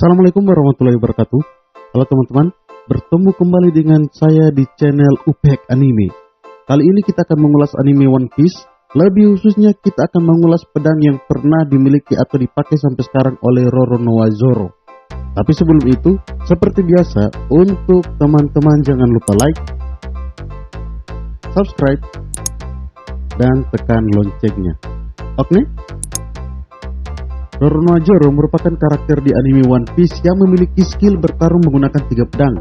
Assalamualaikum warahmatullahi wabarakatuh. Halo teman-teman, bertemu kembali dengan saya di channel Upek Anime. Kali ini kita akan mengulas anime One Piece. Lebih khususnya kita akan mengulas pedang yang pernah dimiliki atau dipakai sampai sekarang oleh Roronoa Zoro. Tapi sebelum itu, seperti biasa, untuk teman-teman jangan lupa like, subscribe, dan tekan loncengnya. Oke? Roronoa Zoro merupakan karakter di anime One Piece yang memiliki skill bertarung menggunakan 3 pedang.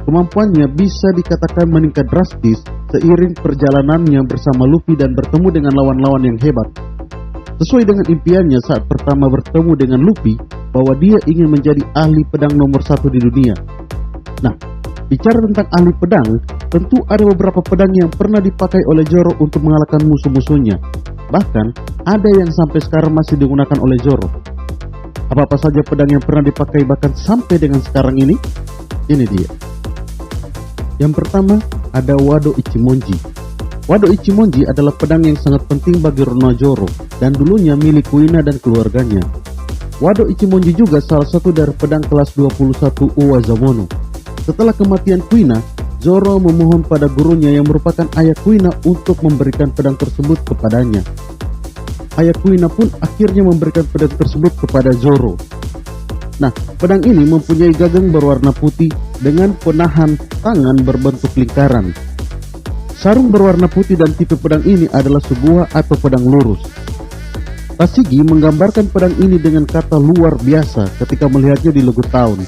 Kemampuannya bisa dikatakan meningkat drastis seiring perjalanannya bersama Luffy dan bertemu dengan lawan-lawan yang hebat. Sesuai dengan impiannya saat pertama bertemu dengan Luffy, bahwa dia ingin menjadi ahli pedang nomor 1 di dunia. Nah, bicara tentang ahli pedang, tentu ada beberapa pedang yang pernah dipakai oleh Zoro untuk mengalahkan musuh-musuhnya. Bahkan, ada yang sampai sekarang masih digunakan oleh Zoro. Apa-apa saja pedang yang pernah dipakai bahkan sampai dengan sekarang ini? Ini dia. Yang pertama, ada Wado Ichimonji. Wado Ichimonji adalah pedang yang sangat penting bagi Roronoa Zoro, dan dulunya milik Kuina dan keluarganya. Wado Ichimonji juga salah satu dari pedang kelas 21 Uwazamono. Setelah kematian Kuina, Zoro memohon pada gurunya yang merupakan ayah Kuina untuk memberikan pedang tersebut kepadanya. Ayah Kuina pun akhirnya memberikan pedang tersebut kepada Zoro. Nah, pedang ini mempunyai gagang berwarna putih dengan penahan tangan berbentuk lingkaran. Sarung berwarna putih dan tipe pedang ini adalah sebuah atau pedang lurus. Tashigi menggambarkan pedang ini dengan kata luar biasa ketika melihatnya di logo tahun.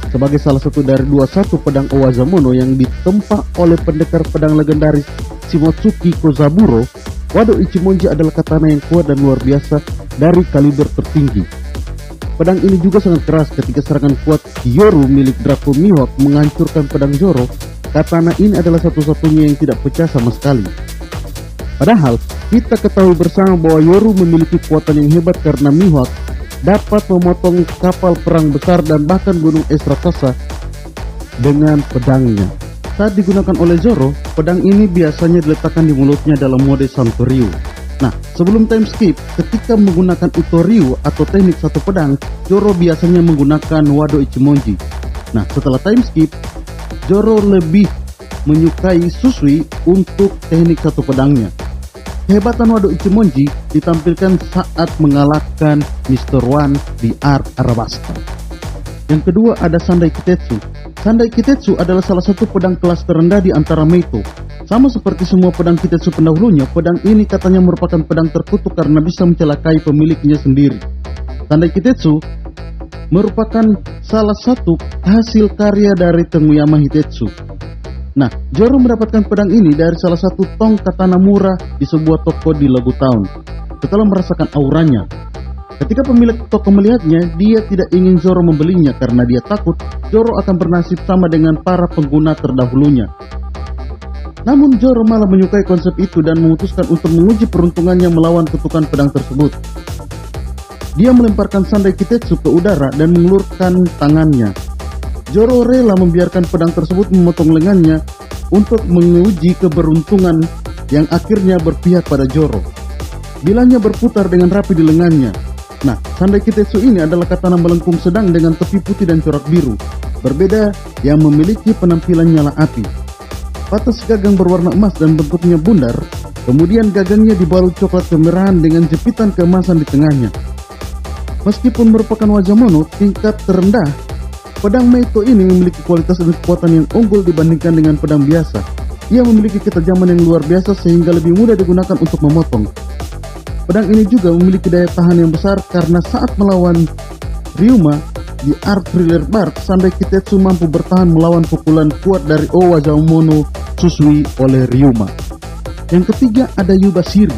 Sebagai salah satu dari 21 pedang Uwazamono yang ditempa oleh pendekar pedang legendaris Shimotsuki Kozaburo, Wado Ichimonji adalah katana yang kuat dan luar biasa dari kaliber tertinggi. Pedang ini juga sangat keras ketika serangan kuat Yoru milik Draco Mihawk menghancurkan pedang Zoro. Katana ini adalah satu-satunya yang tidak pecah sama sekali. Padahal, kita ketahui bersama bahwa Yoru memiliki kekuatan yang hebat karena Mihawk dapat memotong kapal perang besar dan bahkan gunung es raksasa dengan pedangnya. Saat digunakan oleh Zoro, pedang ini biasanya diletakkan di mulutnya dalam mode Santoryu. Nah, sebelum time skip, ketika menggunakan Utoryu atau teknik satu pedang, Zoro biasanya menggunakan Wado Ichimonji. Nah, setelah time skip, Zoro lebih menyukai Susui untuk teknik satu pedangnya. Kehebatan Wado Ichimonji ditampilkan saat mengalahkan Mr. One di Arc Arabasta. Yang kedua ada Sandai Kitetsu. Sandai Kitetsu adalah salah satu pedang kelas terendah di antara Meito. Sama seperti semua pedang Kitetsu pendahulunya, pedang ini katanya merupakan pedang terkutuk karena bisa mencelakai pemiliknya sendiri. Sandai Kitetsu merupakan salah satu hasil karya dari Temuyama Hitetsu. Nah, Zoro mendapatkan pedang ini dari salah satu tong katana murah di sebuah toko di Logo Town. Setelah merasakan auranya, ketika pemilik toko melihatnya, dia tidak ingin Zoro membelinya karena dia takut Zoro akan bernasib sama dengan para pengguna terdahulunya. Namun Zoro malah menyukai konsep itu dan memutuskan untuk menguji peruntungannya melawan kutukan pedang tersebut. Dia melemparkan Sandai Kitetsu ke udara dan mengulurkan tangannya. Zoro rela membiarkan pedang tersebut memotong lengannya untuk menguji keberuntungan yang akhirnya berpihak pada Zoro. Bilanya berputar dengan rapi di lengannya. Nah, Sandai Kitetsu ini adalah katana melengkung sedang dengan tepi putih dan corak biru. Berbeda yang memiliki penampilan nyala api. Patas gagang berwarna emas dan bentuknya bundar. Kemudian gagangnya dibalut coklat kemerahan dengan jepitan keemasan di tengahnya. Meskipun merupakan Wazamono tingkat terendah, pedang Meito ini memiliki kualitas dan kekuatan yang unggul dibandingkan dengan pedang biasa. Ia memiliki ketajaman yang luar biasa sehingga lebih mudah digunakan untuk memotong. Pedang ini juga memiliki daya tahan yang besar karena saat melawan Ryuma di Arc Thriller Bark, Sandai Kitetsu mampu bertahan melawan pukulan kuat dari Uwazamono Susui oleh Ryuma. Yang ketiga ada Yubashiri.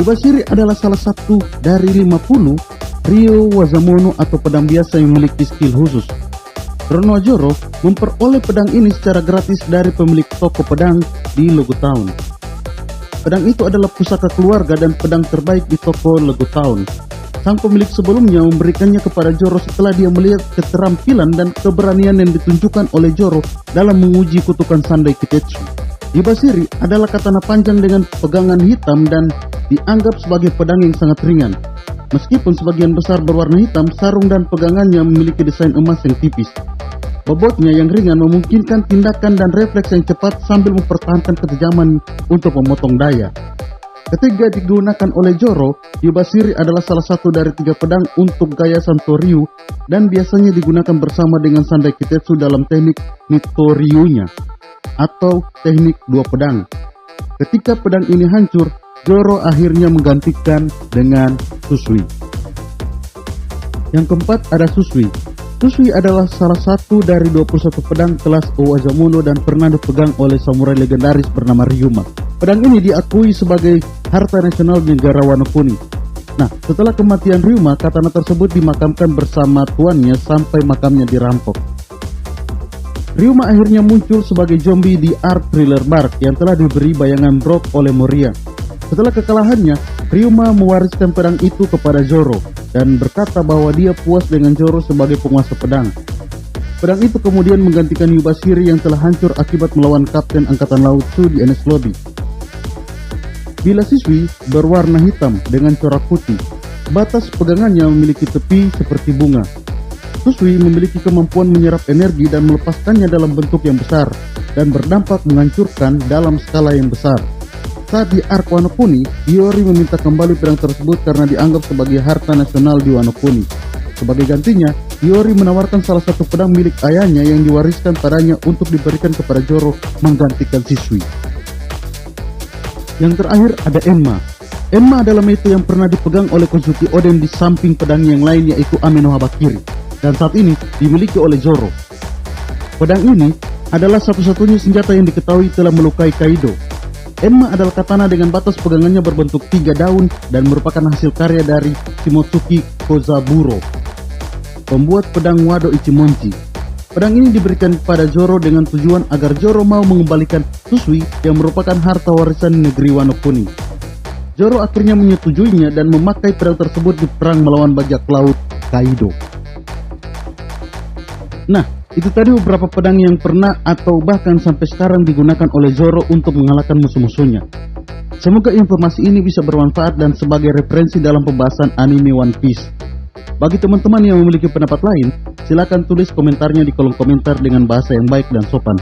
Yubashiri adalah salah satu dari 50 Ryo Wazamono atau pedang biasa yang memiliki skill khusus. Roronoa Zoro memperoleh pedang ini secara gratis dari pemilik toko pedang di Logo Town. Pedang itu adalah pusaka keluarga dan pedang terbaik di toko Logo Town. Sang pemilik sebelumnya memberikannya kepada Zoro setelah dia melihat keterampilan dan keberanian yang ditunjukkan oleh Zoro dalam menguji kutukan Sandai Kitetsu. Yubashiri adalah katana panjang dengan pegangan hitam dan dianggap sebagai pedang yang sangat ringan. Meskipun sebagian besar berwarna hitam, sarung dan pegangannya memiliki desain emas yang tipis. Bobotnya yang ringan memungkinkan tindakan dan refleks yang cepat sambil mempertahankan ketejaman untuk memotong daya. Ketika digunakan oleh Zoro, Yubashiri adalah salah satu dari 3 pedang untuk gaya Santoryu dan biasanya digunakan bersama dengan Sandai Kitetsu dalam teknik Nitoryu-nya atau teknik 2 pedang. Ketika pedang ini hancur, Zoro akhirnya menggantikan dengan Susui. Yang keempat ada Susui. Susui adalah salah satu dari 21 pedang kelas Owazamono dan pernah dipegang oleh samurai legendaris bernama Ryuma. Pedang ini diakui sebagai harta nasional negara Wano Kuni. Nah, setelah kematian Ryuma, katana tersebut dimakamkan bersama tuannya sampai makamnya dirampok. Ryuma akhirnya muncul sebagai zombie di arc Thriller Bark yang telah diberi bayangan Brock oleh Moria. Setelah kekalahannya, Ryuma mewariskan pedang itu kepada Zoro dan berkata bahwa dia puas dengan Zoro sebagai penguasa pedang. Pedang itu kemudian menggantikan Yubashiri yang telah hancur akibat melawan Kapten Angkatan Laut Tsu di Enies Lobby. Bila Susui berwarna hitam dengan corak putih, batas pegangannya memiliki tepi seperti bunga. Susui memiliki kemampuan menyerap energi dan melepaskannya dalam bentuk yang besar dan berdampak menghancurkan dalam skala yang besar. Saat di Arc Wano Kuni, Hiyori meminta kembali pedang tersebut karena dianggap sebagai harta nasional di Wano Kuni. Sebagai gantinya, Hiyori menawarkan salah satu pedang milik ayahnya yang diwariskan padanya untuk diberikan kepada Zoro menggantikan Susui. Yang terakhir ada Enma. Enma adalah meito yang pernah dipegang oleh Kozuki Oden di samping pedang yang lain yaitu Ame no Habakiri, dan saat ini dimiliki oleh Zoro. Pedang ini adalah satu-satunya senjata yang diketahui telah melukai Kaido. Enma adalah katana dengan batas pegangannya berbentuk 3 daun dan merupakan hasil karya dari Shimotsuki Kozaburo, pembuat pedang Wado Ichimonji. Pedang ini diberikan kepada Zoro dengan tujuan agar Zoro mau mengembalikan Susui yang merupakan harta warisan negeri Wano Kuni. Zoro akhirnya menyetujuinya dan memakai pedang tersebut di perang melawan bajak laut Kaido. Nah, itu tadi beberapa pedang yang pernah atau bahkan sampai sekarang digunakan oleh Zoro untuk mengalahkan musuh-musuhnya. Semoga informasi ini bisa bermanfaat dan sebagai referensi dalam pembahasan anime One Piece. Bagi teman-teman yang memiliki pendapat lain, silakan tulis komentarnya di kolom komentar dengan bahasa yang baik dan sopan.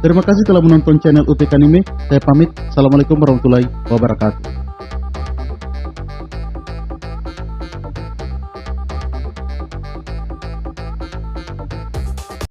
Terima kasih telah menonton channel UPK Anime. Saya pamit. Assalamualaikum warahmatullahi wabarakatuh.